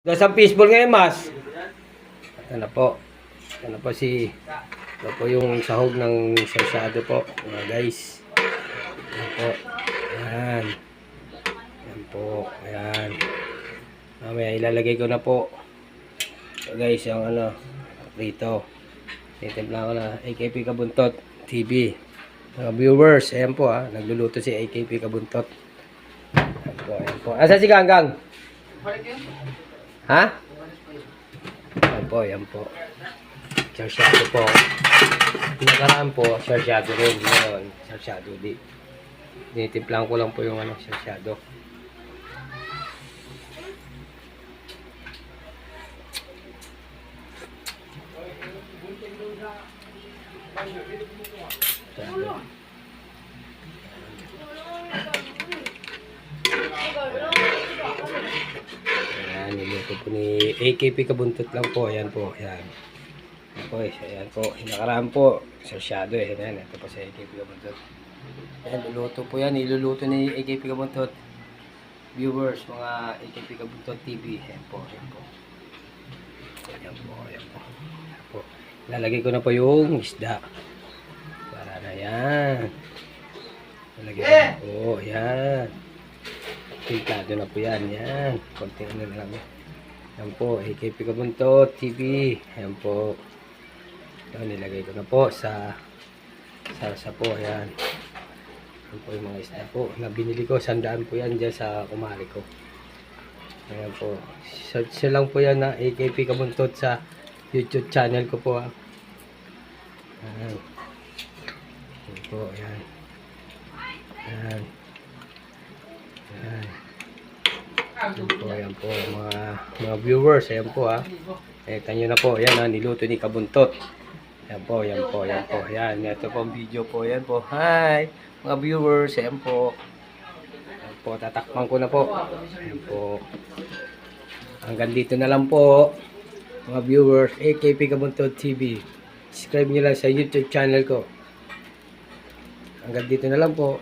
Sa fishball ngayon, mas. Ito na po. Ito na po ito po yung sahog ng salsado po, mga guys. Ito po. Ayan. Ayan po. Ayan. Mamaya ilalagay ko na po. So guys, yung dito. Titimpla ko na AKP Kabuntot TV. Mga viewers, ayan po nagluluto si AKP Kabuntot. Ayan po, ayan po. Asa si Ganggang? Ha? Ayan po, ayan po. Sarsyado po. Pinakaraan po, sarsyado rin. Ngayon, sarsyado di. Tinitimplang ko lang po yung sarsyado. Sarsyado. Ayan, niluto po ni AKP Kabuntot lang po. Ayan po, ayan. Ayan po, ayan po. Nakaraan po, sarsyado Ayan, ito po sa AKP Kabuntot. Ayan, luluto po yan. Niluluto ni AKP Kabuntot. Viewers, mga AKP Kabuntot TV. Ayan po, ayan po. Ayan po, ayan po. Ayan po. Lalagay ko na po yung isda. Para na yan. Lalagay ko na po. Ayan. Pintado na po yan. Yan. Konting na lang. Yan po. AKP Kabuntot TV. Yan po. Yan. Nilagay ko na po sa salsa po. Yan. Yan po yung mga isda po. Na binili ko. 100 po yan dyan sa kumari ko. Ayan po. Search lang po yan na AKP Kabuntot sa YouTube channel ko po. Ayan. Yan po. Ayan. Ayan. Ayan. Ayan po, mga viewers, ayan po Ito nyo na po, ayan niluto ni Kabuntot. Ayan po, ayan po, ayan po. Ayan, ito po ang video po, ayan po. Hi, mga viewers, ayan po. Ayan po, tatakpan ko na po. Ayan po. Hanggang dito na lang po, mga viewers, AKP Kabuntot TV. Subscribe nyo lang sa YouTube channel ko. Hanggang dito na lang po.